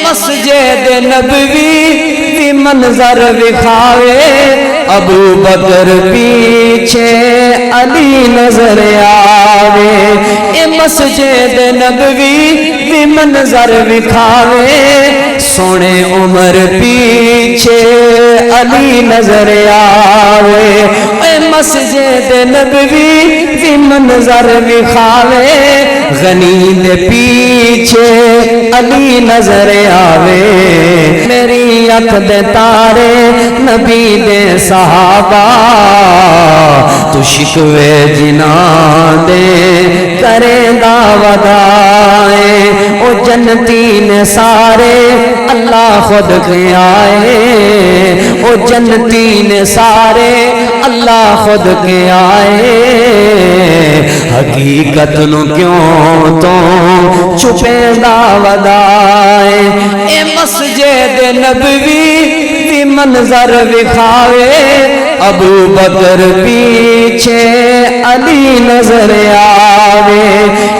مسجد نبوی دی منظر وکھاوے ابو بکر پیچھے علی نظر آوے اے مسجد نبوی دی منظر وکھاوے سونے عمر پیچھے علی نظر آوے اے مسجد نبوی دی منظر وکھاوے غنی دے پیچھے علی نظر آوے میری اکھ دے تارے نبی دے صحابہ تو شکوے جنان دے کرے دعوتائے او جنتین سارے اللہ خود کے آئے او جنتین سارے اللہ خود کے آئے حقیقت نو کیوں تو چھپے دعوتائے اے مسجد نبوی دی منظر وکھاوے ابو بکر پیچھے علی نظر آوے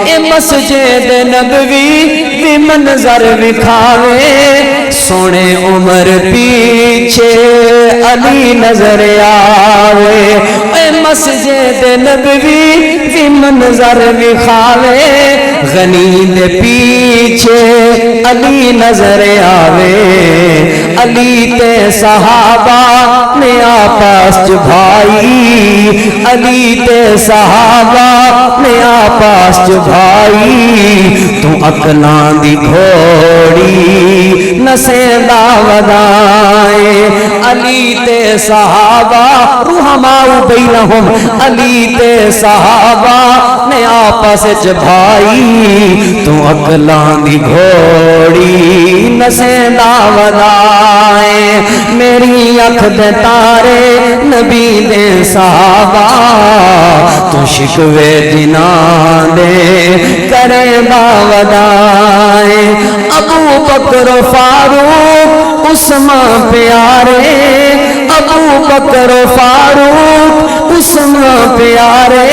اے مسجد نبوی دی منظر وکھاوے سونے عمر پیچھے علی نظر آوے اے مسجد نبوی دی منظر وکھاوے غنی دے پیچھے علی نظر آوے علی تے صحابہ نے آپس بھائی علی تے صحابہ نے آپس بھائی تو اکلان دی گھوڑی نسیں دعوتائے علی تے صحابہ رحماء بینہم علی تے صحابہ نے آپس بھائی تو اکلان دی گھوڑی نسیں دعوتائے میری اکھ دے تارے نبی دے صحابہ تو شکوے جنان دے کرے دعوتائے ابو بکر فاروق عثمان پیارے ابو بکر فاروق عثمان پیارے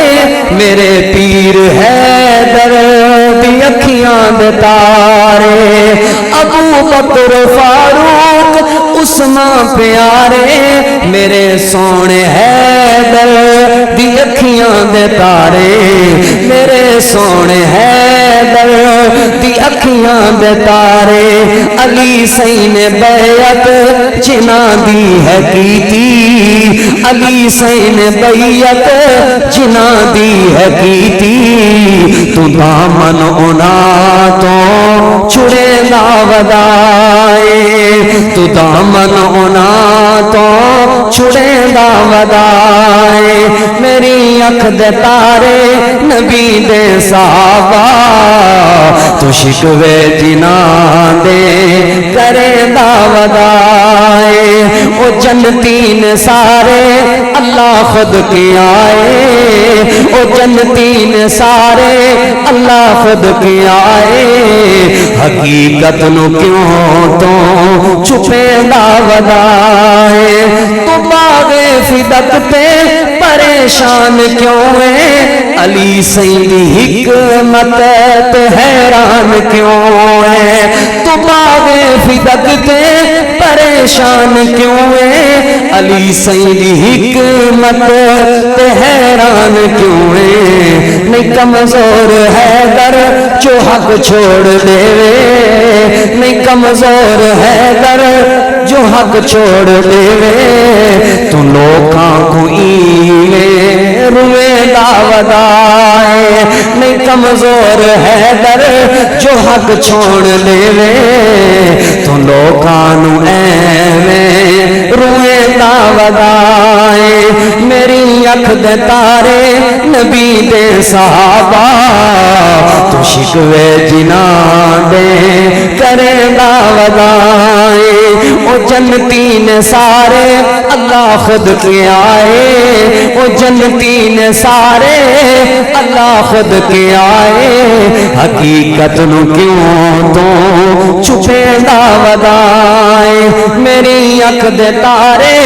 میرے پیر حیدر دی اکھیاں دے تارے ابو بکر فاروق عثمان پیارے میرے سونے حیدر دی اکھیاں دے تارے میرے سونے حیدر دی اکھیاں دے تارے علی سین بیعت جنہ دی ہے کیتی علی سین بیعت جنہ دی ہے کیتی تو دامن انا تو چھڑے دعوتائے تو دامن انا تو چھڑے دعوتائے میری اکھ دے تارے نبی دے صحابہ تو شکوے جنان دے کرے دعوتائے او جنتین سارے اللہ خود کے آئے او جنتین سارے اللہ خود کے آئے حقیقت نو کیوں تو چھپے دعوتائے تو باغ فدق پہ پریشان کیوں ہے علی سیدی حکمت پہ حیران کیوں ہے تو باغ فدق پہ پریشان کیوں ہے علی سیدی حکمت پہ حیران کیوں ہے نہیں کمزور ہے در جو حق چھوڑ دے نہیں کمزور ہے در جو حق چھوڑ دے تو لوکاں کو ایویں روے دعوتائے نہیں کمزور ہے در جو حق چھوڑ دے تو لوکاں نو ایویں روے دعوتائے میری اکھ دے تارے نبی دے صحابہ تو شکوے جنان دے کرے دعوتائے او جنتین سارے اللہ خود کے آئے او جنتین سارے اللہ خود کے آئے حقیقت نو کیوں تو چھپے دعوتائے میری اکھ دے تارے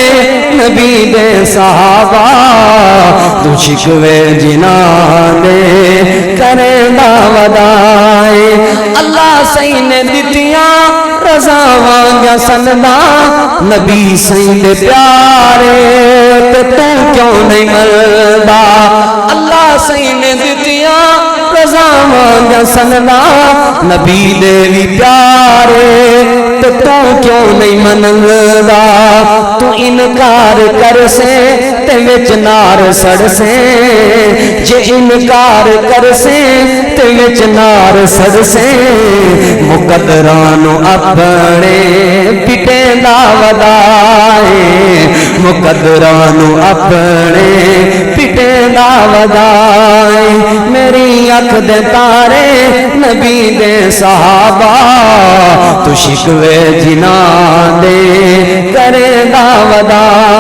نبی دے صحابہ تو شکوے جنان دے کرے دعوتائے اللہ سین دتیاں رضاواں سندا نبی سائیں دے پیارے تے تو کیوں نہیں ملدا اللہ سائیں نے دتیاں رضاواں سندا نبی دے بھی پیارے تے تو کیوں نہیں مندا تو انکار کر سے تے وچ نار سڑ سے جے انکار کر سے تے وچ نار سڑ سے مقدرانو اپنے پٹے دا ودائے مقدرانو اپنے پٹے دا ودائے میری اکھ دے تارے نبی دے صحابہ تو شکوے جناں دے کرے دا ودائے